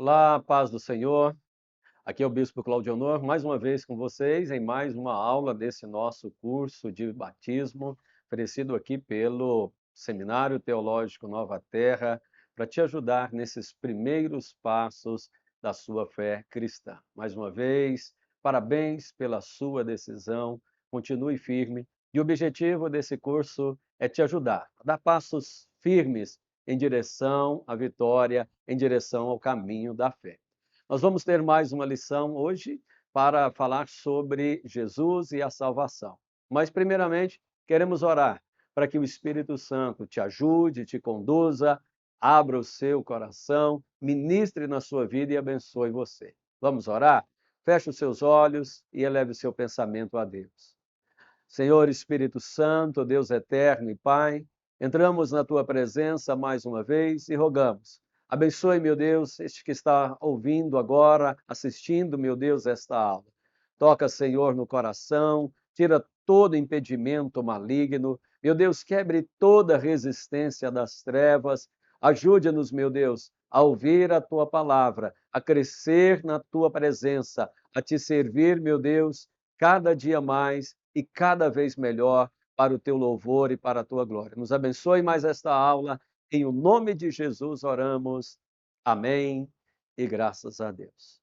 Olá, paz do Senhor. Aqui é o Bispo Claudio Honor, mais uma vez com vocês em mais uma aula desse nosso curso de batismo, oferecido aqui pelo Seminário Teológico Nova Terra, para te ajudar nesses primeiros passos da sua fé cristã. Mais uma vez, parabéns pela sua decisão, continue firme. E o objetivo desse curso é te ajudar a dar passos firmes em direção à vitória, em direção ao caminho da fé. Nós vamos ter mais uma lição hoje para falar sobre Jesus e a salvação. Mas, primeiramente, queremos orar para que o Espírito Santo te ajude, te conduza, abra o seu coração, ministre na sua vida e abençoe você. Vamos orar? Feche os seus olhos e eleve o seu pensamento a Deus. Senhor Espírito Santo, Deus eterno e Pai, entramos na tua presença mais uma vez e rogamos. Abençoe, meu Deus, este que está ouvindo agora, assistindo, meu Deus, esta aula. Toca, Senhor, no coração, tira todo impedimento maligno. Meu Deus, quebre toda resistência das trevas. Ajude-nos, meu Deus, a ouvir a tua palavra, a crescer na tua presença, a te servir, meu Deus, cada dia mais e cada vez melhor para o teu louvor e para a tua glória. Nos abençoe mais esta aula. Em o nome de Jesus oramos. Amém e graças a Deus.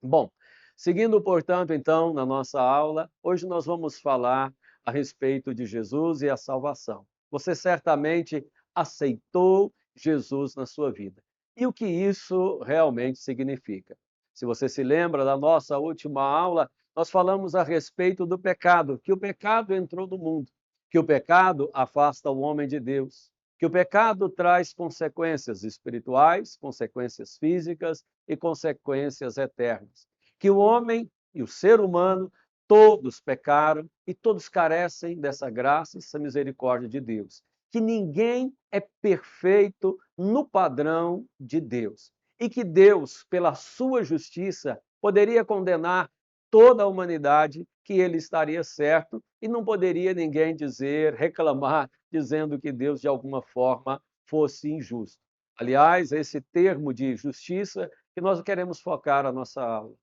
Bom, seguindo, portanto, então, na nossa aula, hoje nós vamos falar a respeito de Jesus e a salvação. Você certamente aceitou Jesus na sua vida. E o que isso realmente significa? Se você se lembra da nossa última aula, nós falamos a respeito do pecado, que o pecado entrou no mundo, que o pecado afasta o homem de Deus, que o pecado traz consequências espirituais, consequências físicas e consequências eternas. Que o homem e o ser humano todos pecaram e todos carecem dessa graça e dessa misericórdia de Deus. Que ninguém é perfeito no padrão de Deus. E que Deus, pela sua justiça, poderia condenar toda a humanidade, que ele estaria certo e não poderia ninguém dizer, reclamar, dizendo que Deus de alguma forma fosse injusto. Aliás, esse termo de justiça que nós queremos focar a nossa aula.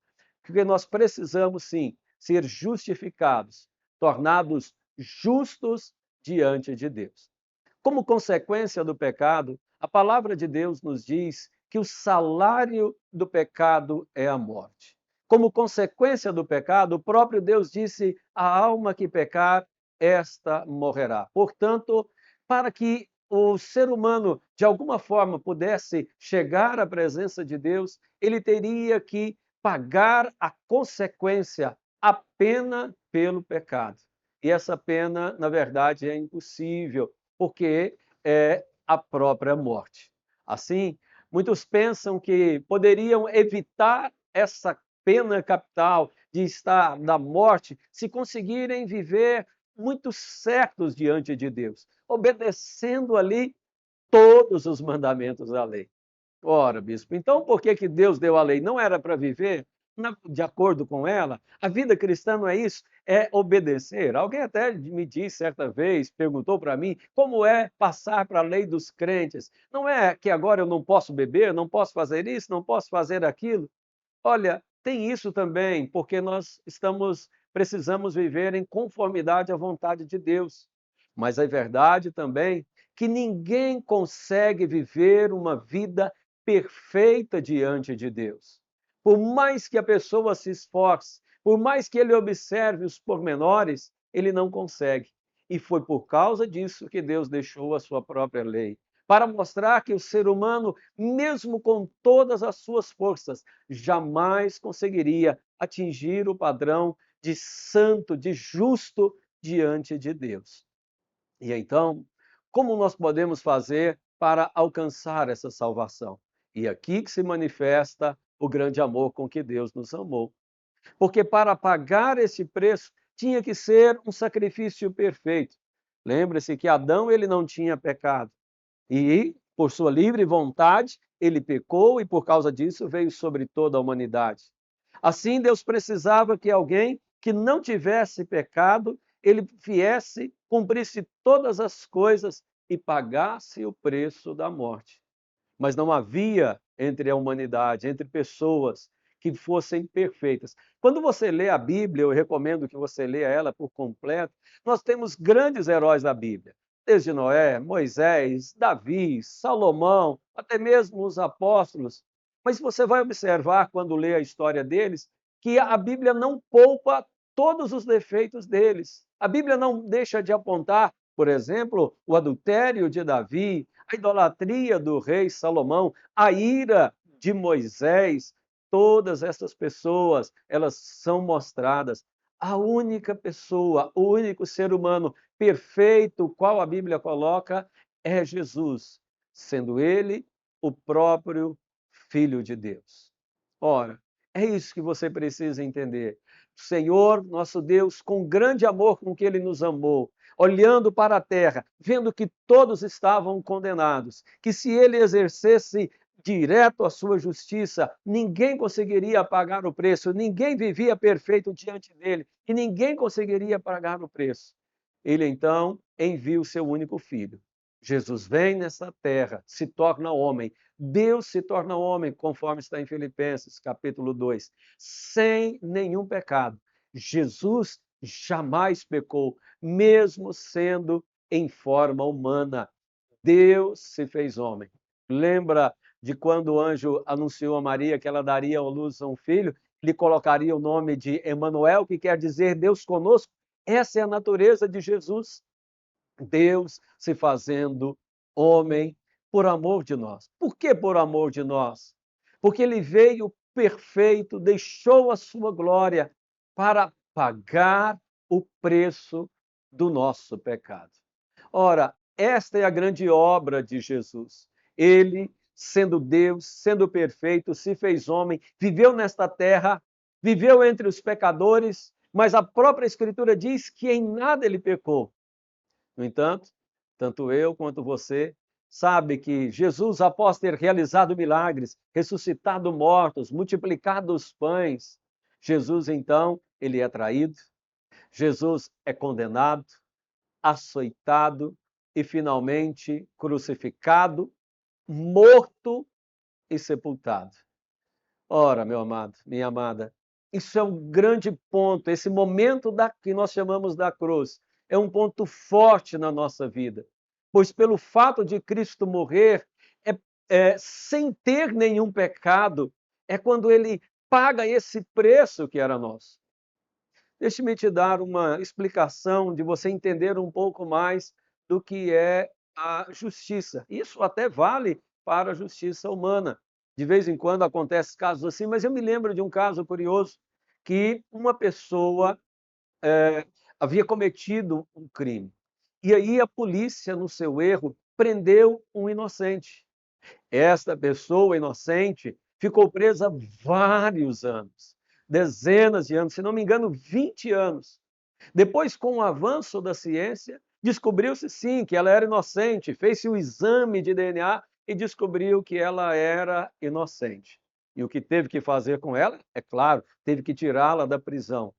Porque nós precisamos sim ser justificados, tornados justos diante de Deus. Como consequência do pecado, a palavra de Deus nos diz que o salário do pecado é a morte. Como consequência do pecado, o próprio Deus disse: a alma que pecar, esta morrerá. Portanto, para que o ser humano, de alguma forma, pudesse chegar à presença de Deus, ele teria que pagar a consequência, a pena pelo pecado. E essa pena, na verdade, é impossível, porque é a própria morte. Assim, muitos pensam que poderiam evitar essa pena capital de estar na morte se conseguirem viver muito certos diante de Deus, obedecendo ali todos os mandamentos da lei. Ora, bispo, então por que que Deus deu a lei? Não era para viver de acordo com ela? A vida cristã não é isso? É obedecer. Alguém até me disse certa vez, perguntou para mim, como é passar para a lei dos crentes? Não é que agora eu não posso beber, não posso fazer isso, não posso fazer aquilo? Olha, tem isso também, porque nós precisamos viver em conformidade à vontade de Deus. Mas é verdade também que ninguém consegue viver uma vida perfeita diante de Deus. Por mais que a pessoa se esforce, por mais que ele observe os pormenores, ele não consegue. E foi por causa disso que Deus deixou a sua própria lei, para mostrar que o ser humano, mesmo com todas as suas forças, jamais conseguiria atingir o padrão de santo, de justo diante de Deus. E então, como nós podemos fazer para alcançar essa salvação? E aqui que se manifesta o grande amor com que Deus nos amou. Porque para pagar esse preço tinha que ser um sacrifício perfeito. Lembre-se que Adão ele não tinha pecado. E, por sua livre vontade, ele pecou e, por causa disso, veio sobre toda a humanidade. Assim, Deus precisava que alguém que não tivesse pecado, ele viesse, cumprisse todas as coisas e pagasse o preço da morte. mas não havia entre a humanidade, entre pessoas que fossem perfeitas. Quando você lê a Bíblia, eu recomendo que você leia ela por completo, nós temos grandes heróis da Bíblia, desde Noé, Moisés, Davi, Salomão, até mesmo os apóstolos. Mas você vai observar, quando lê a história deles, que a Bíblia não poupa todos os defeitos deles. A Bíblia não deixa de apontar, por exemplo, o adultério de Davi, a idolatria do rei Salomão, a ira de Moisés. Todas essas pessoas, elas são mostradas. A única pessoa, o único ser humano perfeito, qual a Bíblia coloca, é Jesus, sendo ele o próprio Filho de Deus. Ora, é isso que você precisa entender. O Senhor, nosso Deus, com grande amor com que ele nos amou, olhando para a terra, vendo que todos estavam condenados, que se ele exercesse direto a sua justiça, ninguém conseguiria pagar o preço, ninguém vivia perfeito diante dele e ninguém conseguiria pagar o preço. Ele então envia o seu único filho. Jesus vem nessa terra, se torna homem. Deus se torna homem, conforme está em Filipenses, capítulo 2, sem nenhum pecado. Jesus jamais pecou, mesmo sendo em forma humana. Deus se fez homem. Lembra de quando o anjo anunciou a Maria que ela daria à luz a um filho, lhe colocaria o nome de Emanuel, que quer dizer Deus conosco? Essa é a natureza de Jesus. Deus se fazendo homem por amor de nós. Por que por amor de nós? Porque ele veio perfeito, deixou a sua glória para pagar o preço do nosso pecado. Ora, esta é a grande obra de Jesus. Ele, sendo Deus, sendo perfeito, se fez homem, viveu nesta terra, viveu entre os pecadores, mas a própria Escritura diz que em nada ele pecou. No entanto, tanto eu quanto você sabe que Jesus, após ter realizado milagres, ressuscitado mortos, multiplicado os pães, Jesus então, ele é traído, Jesus é condenado, açoitado e finalmente crucificado, morto e sepultado. Ora, meu amado, minha amada, isso é um grande ponto, esse momento que nós chamamos da cruz, é um ponto forte na nossa vida, pois pelo fato de Cristo morrer, sem ter nenhum pecado, é quando ele paga esse preço que era nosso. Deixe-me te dar uma explicação de você entender um pouco mais do que é a justiça. Isso até vale para a justiça humana. De vez em quando acontecem casos assim, mas eu me lembro de um caso curioso que uma pessoa havia cometido um crime. E aí a polícia, no seu erro, prendeu um inocente. Esta pessoa inocente ficou presa vários anos, dezenas de anos, se não me engano, 20 anos. Depois, com o avanço da ciência, descobriu-se sim que ela era inocente, fez-se o exame de DNA e descobriu que ela era inocente. E o que teve que fazer com ela? É claro, teve que tirá-la da prisão.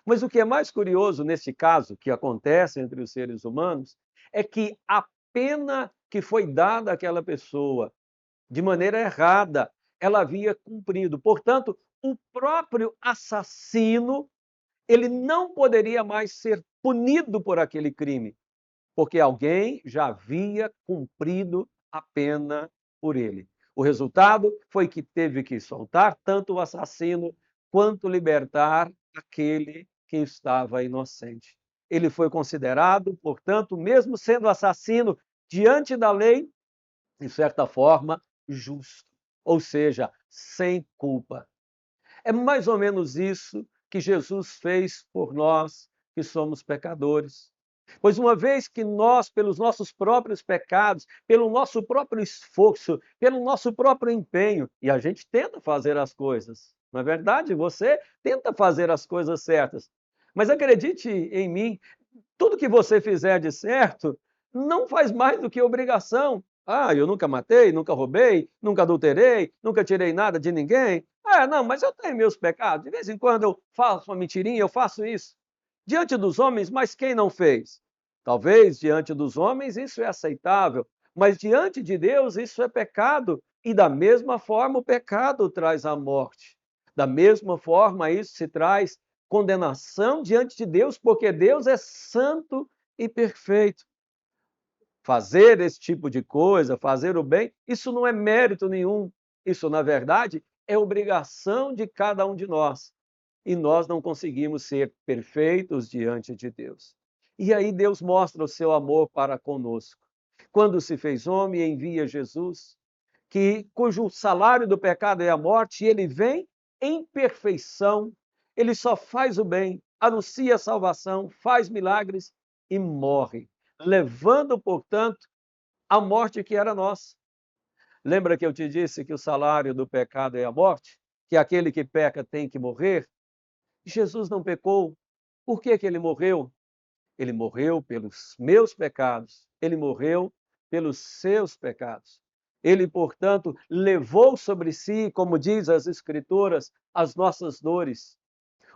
Mas o que é mais curioso nesse caso, que acontece entre os seres humanos, é que a pena que foi dada àquela pessoa de maneira errada, ela havia cumprido. Portanto, o próprio assassino, ele não poderia mais ser punido por aquele crime, porque alguém já havia cumprido a pena por ele. O resultado foi que teve que soltar tanto o assassino quanto libertar aquele que estava inocente. Ele foi considerado, portanto, mesmo sendo assassino, diante da lei, de certa forma, justo, ou seja, sem culpa. É mais ou menos isso que Jesus fez por nós que somos pecadores. Pois uma vez que nós, pelos nossos próprios pecados, pelo nosso próprio esforço, pelo nosso próprio empenho, e a gente tenta fazer as coisas, não é verdade? Você tenta fazer as coisas certas. Mas acredite em mim, tudo que você fizer de certo não faz mais do que obrigação. Ah, eu nunca matei, nunca roubei, nunca adulterei, nunca tirei nada de ninguém. Ah, não, mas eu tenho meus pecados. De vez em quando eu faço uma mentirinha, eu faço isso. Diante dos homens, mas quem não fez? Talvez diante dos homens isso é aceitável, Mas diante de Deus isso é pecado, e da mesma forma o pecado traz a morte. Da mesma forma isso se traz condenação diante de Deus, porque Deus é santo e perfeito. Fazer esse tipo de coisa, fazer o bem, isso não é mérito nenhum. Isso, na verdade, é obrigação de cada um de nós. E nós não conseguimos ser perfeitos diante de Deus. E aí Deus mostra o seu amor para conosco. Quando se fez homem e envia Jesus, cujo salário do pecado é a morte, e ele vem em perfeição, ele só faz o bem, anuncia a salvação, faz milagres e morre, levando, portanto, a morte que era nossa. Lembra que eu te disse que o salário do pecado é a morte? Que aquele que peca tem que morrer? Jesus não pecou. Por que que ele morreu? Ele morreu pelos meus pecados. Ele morreu pelos seus pecados. Ele, portanto, levou sobre si, como diz as Escrituras, as nossas dores.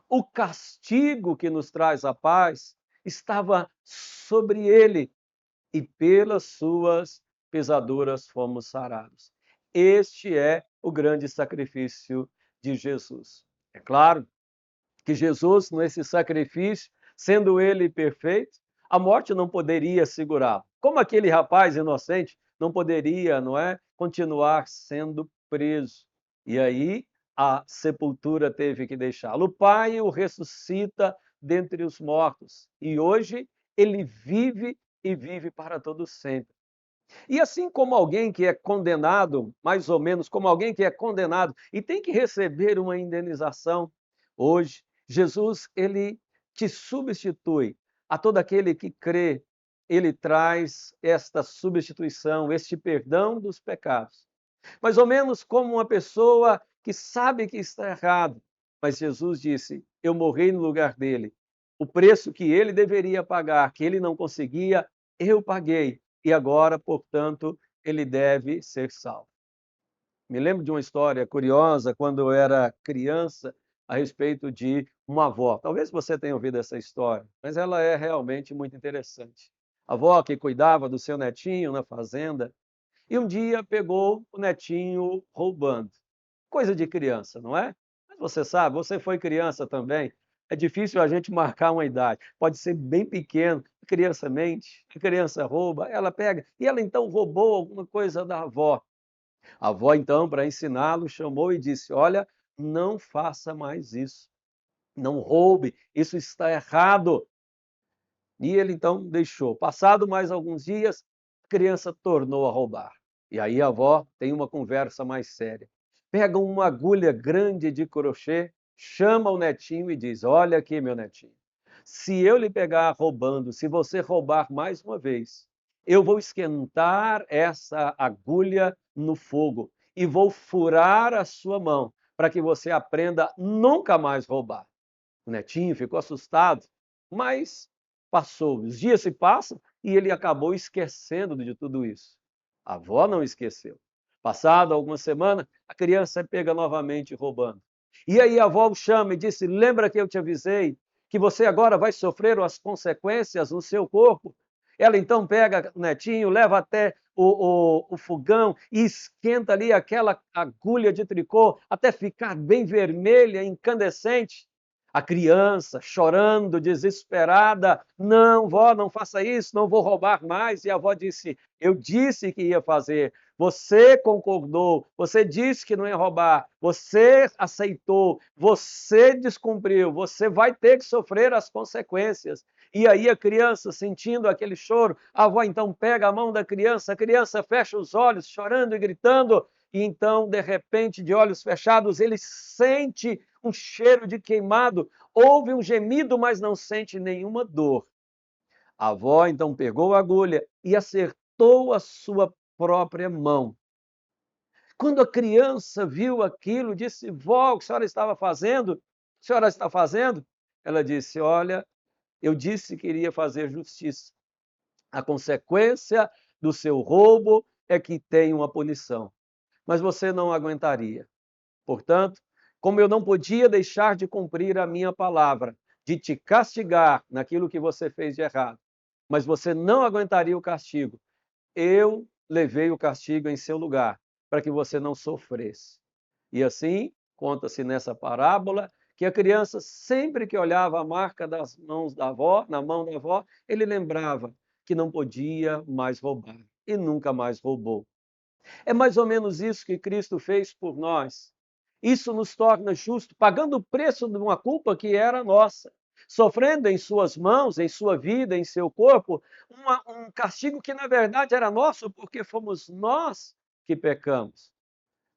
O castigo que nos traz a paz estava sobre ele, e pelas suas pisaduras fomos sarados. Este é o grande sacrifício de Jesus. É claro que Jesus, nesse sacrifício, sendo ele perfeito, a morte não poderia segurá-lo. Como aquele rapaz inocente não poderia, não é, continuar sendo preso. E aí a sepultura teve que deixá-lo. O Pai o ressuscita dentre os mortos e hoje ele vive e vive para todo sempre. E assim como alguém que é condenado, mais ou menos como alguém que é condenado e tem que receber uma indenização, hoje Jesus ele te substitui a todo aquele que crê, ele traz esta substituição, este perdão dos pecados. Mais ou menos como uma pessoa que sabe que está errado, mas Jesus disse: eu morri no lugar dele. O preço que ele deveria pagar, que ele não conseguia, eu paguei. E agora, portanto, ele deve ser salvo. Me lembro de uma história curiosa quando eu era criança a respeito de uma avó. Talvez você tenha ouvido essa história, mas ela é realmente muito interessante. A avó que cuidava do seu netinho na fazenda e um dia pegou o netinho roubando. Coisa de criança, não é? Mas você sabe, você foi criança também. É difícil a gente marcar uma idade. Pode ser bem pequeno, a criança mente, a criança rouba, ela pega. E ela então roubou alguma coisa da avó. A avó, então, para ensiná-lo, chamou e disse: olha, não faça mais isso. Não roube, isso está errado. E ele então deixou. Passado mais alguns dias, a criança tornou a roubar. E aí a avó tem uma conversa mais séria. Pega uma agulha grande de crochê, chama o netinho e diz: olha aqui, meu netinho, se eu lhe pegar roubando, se você roubar mais uma vez, eu vou esquentar essa agulha no fogo e vou furar a sua mão para que você aprenda nunca mais roubar. O netinho ficou assustado, mas passou. Os dias se passam e ele acabou esquecendo de tudo isso. A avó não esqueceu. Passado algumas semanas, a criança é pega novamente roubando. E aí a avó o chama e disse: lembra que eu te avisei que você agora vai sofrer as consequências no seu corpo? Ela então pega o netinho, leva até o fogão e esquenta ali aquela agulha de tricô até ficar bem vermelha, incandescente. A criança chorando, desesperada: não, vó, não faça isso, não vou roubar mais. E a avó disse: eu disse que ia fazer, você concordou, você disse que não ia roubar, você aceitou, você descumpriu, você vai ter que sofrer as consequências. E aí a criança, sentindo aquele choro, a avó então pega a mão da criança, a criança fecha os olhos, chorando e gritando, e então, de repente, de olhos fechados, ele sente um cheiro de queimado, ouve um gemido, mas não sente nenhuma dor. A avó então pegou a agulha e acertou a sua própria mão. Quando a criança viu aquilo, disse: vó, o que a senhora estava fazendo? O que a senhora está fazendo? Ela disse: olha, eu disse que iria fazer justiça. A consequência do seu roubo é que tem uma punição, mas você não aguentaria. Portanto, como eu não podia deixar de cumprir a minha palavra, de te castigar naquilo que você fez de errado, mas você não aguentaria o castigo, eu levei o castigo em seu lugar, para que você não sofresse. E assim, conta-se nessa parábola, que a criança, sempre que olhava a marca das mãos da avó, na mão da avó, ele lembrava que não podia mais roubar e nunca mais roubou. É mais ou menos isso que Cristo fez por nós. Isso nos torna justos, pagando o preço de uma culpa que era nossa, sofrendo em suas mãos, em sua vida, em seu corpo, um castigo que na verdade era nosso, porque fomos nós que pecamos.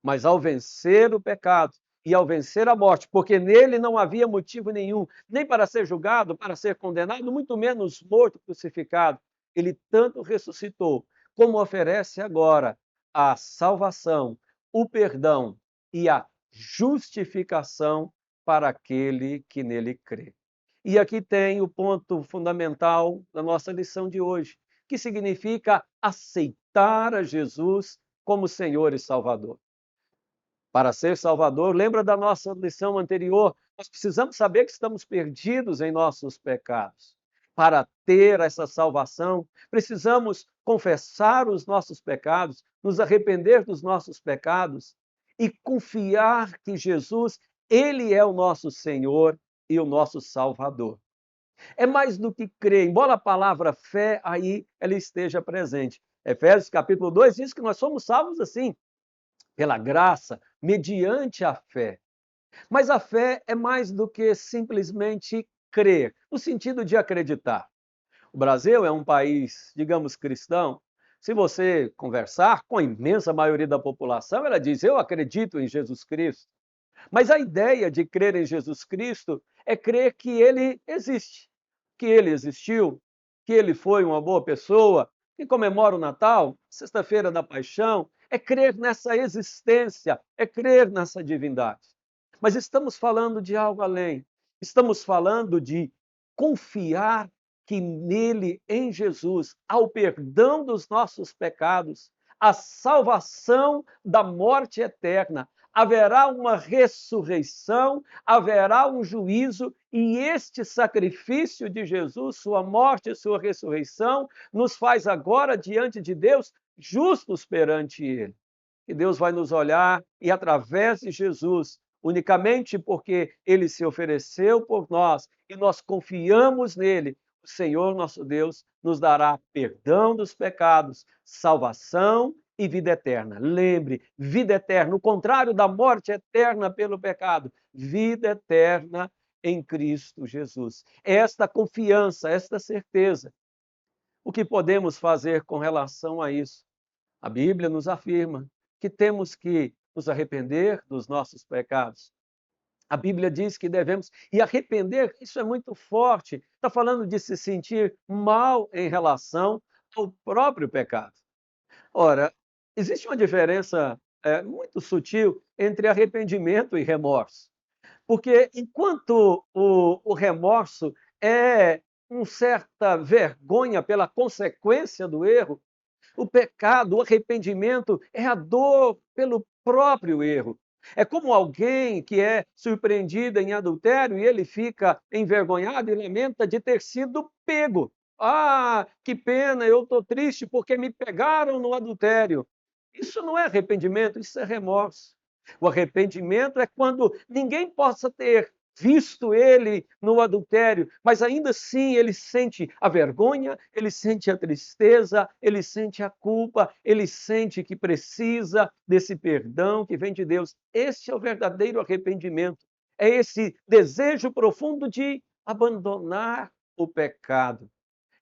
Mas ao vencer o pecado e ao vencer a morte, porque nele não havia motivo nenhum, nem para ser julgado, para ser condenado, muito menos morto, crucificado, ele tanto ressuscitou, como oferece agora a salvação, o perdão e a justificação para aquele que nele crê. E aqui tem o ponto fundamental da nossa lição de hoje, que significa aceitar a Jesus como Senhor e Salvador. Para ser Salvador, lembra da nossa lição anterior, nós precisamos saber que estamos perdidos em nossos pecados. Para ter essa salvação, precisamos confessar os nossos pecados, nos arrepender dos nossos pecados e confiar que Jesus, ele é o nosso Senhor e o nosso Salvador. É mais do que crer, embora a palavra fé aí ela esteja presente. Efésios capítulo 2 diz que nós somos salvos assim, pela graça, mediante a fé. Mas a fé é mais do que simplesmente crer, no sentido de acreditar. O Brasil é um país, digamos, cristão. Se você conversar com a imensa maioria da população, ela diz: eu acredito em Jesus Cristo. Mas a ideia de crer em Jesus Cristo é crer que ele existe, que ele existiu, que ele foi uma boa pessoa, que comemora o Natal, Sexta-feira da Paixão, é crer nessa existência, é crer nessa divindade. Mas estamos falando de algo além. Estamos falando de confiar que nele, em Jesus, há o perdão dos nossos pecados, a salvação da morte eterna, haverá uma ressurreição, haverá um juízo, e este sacrifício de Jesus, sua morte e sua ressurreição, nos faz agora, diante de Deus, justos perante Ele. E Deus vai nos olhar e, através de Jesus, unicamente porque Ele se ofereceu por nós e nós confiamos nele, o Senhor nosso Deus nos dará perdão dos pecados, salvação e vida eterna. Lembre, vida eterna, o contrário da morte eterna pelo pecado, vida eterna em Cristo Jesus. Esta confiança, esta certeza. O que podemos fazer com relação a isso? A Bíblia nos afirma que temos que nos arrepender dos nossos pecados. A Bíblia diz que devemos, e arrepender, isso é muito forte, está falando de se sentir mal em relação ao próprio pecado. Ora, existe uma diferença muito sutil entre arrependimento e remorso. Porque enquanto o remorso é uma certa vergonha pela consequência do erro, o pecado, o arrependimento é a dor pelo próprio erro. É como alguém que é surpreendido em adultério e ele fica envergonhado e lamenta de ter sido pego. Ah, que pena, eu estou triste porque me pegaram no adultério. Isso não é arrependimento, isso é remorso. O arrependimento é quando ninguém possa ter visto ele no adultério, mas ainda assim ele sente a vergonha, ele sente a tristeza, ele sente a culpa, ele sente que precisa desse perdão que vem de Deus. Este é o verdadeiro arrependimento. É esse desejo profundo de abandonar o pecado.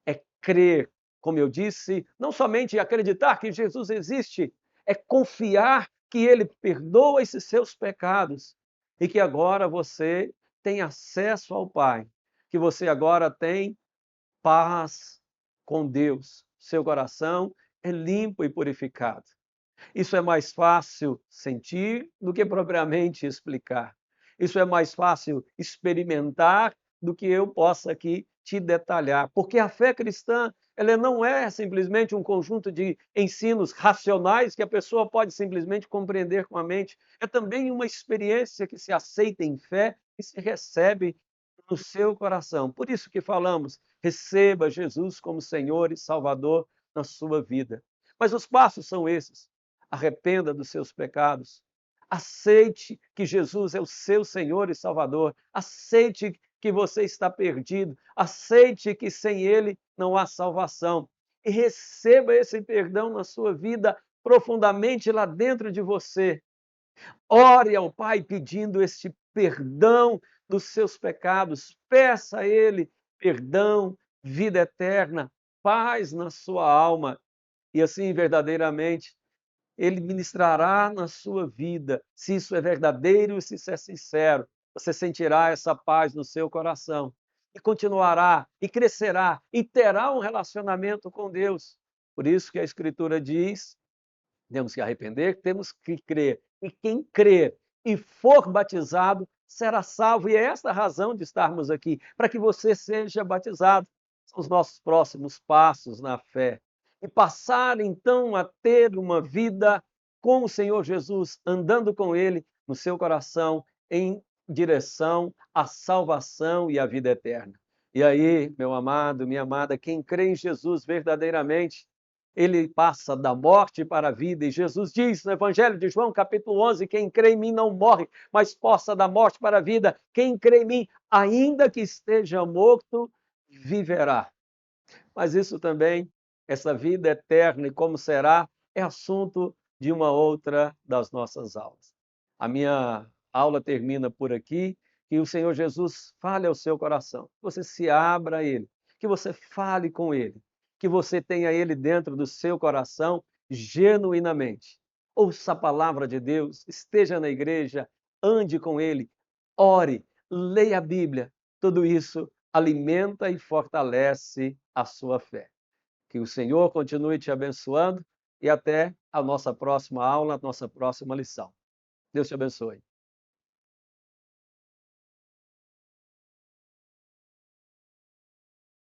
É crer, como eu disse, não somente acreditar que Jesus existe, é confiar que ele perdoa esses seus pecados e que agora você tem acesso ao Pai, que você agora tem paz com Deus. Seu coração é limpo e purificado. Isso é mais fácil sentir do que propriamente explicar. Isso é mais fácil experimentar do que eu possa aqui te detalhar. Porque a fé cristã, ela não é simplesmente um conjunto de ensinos racionais que a pessoa pode simplesmente compreender com a mente. É também uma experiência que se aceita em fé e se recebe no seu coração. Por isso que falamos, receba Jesus como Senhor e Salvador na sua vida. Mas os passos são esses. Arrependa dos seus pecados. Aceite que Jesus é o seu Senhor e Salvador. Aceite que você está perdido. Aceite que sem Ele não há salvação. E receba esse perdão na sua vida profundamente lá dentro de você. Ore ao Pai pedindo este perdão dos seus pecados. Peça a Ele perdão, vida eterna, paz na sua alma. E assim, verdadeiramente, Ele ministrará na sua vida. Se isso é verdadeiro, se isso é sincero, você sentirá essa paz no seu coração. E continuará, e crescerá, e terá um relacionamento com Deus. Por isso que a Escritura diz: temos que arrepender, temos que crer. E quem crer e for batizado será salvo. E é esta a razão de estarmos aqui, para que você seja batizado. São os nossos próximos passos na fé. E passar então a ter uma vida com o Senhor Jesus, andando com Ele no seu coração, em direção à salvação e à vida eterna. E aí, meu amado, minha amada, quem crê em Jesus verdadeiramente, ele passa da morte para a vida. E Jesus diz no Evangelho de João, capítulo 11, quem crê em mim não morre, mas passa da morte para a vida. Quem crê em mim, ainda que esteja morto, viverá. Mas isso também, essa vida eterna e como será, é assunto de uma outra das nossas aulas. A minha aula termina por aqui. Que o Senhor Jesus fale ao seu coração, que você se abra a Ele, que você fale com Ele, que você tenha Ele dentro do seu coração genuinamente. Ouça a palavra de Deus, esteja na igreja, ande com Ele, ore, leia a Bíblia. Tudo isso alimenta e fortalece a sua fé. Que o Senhor continue te abençoando e até a nossa próxima aula, a nossa próxima lição. Deus te abençoe.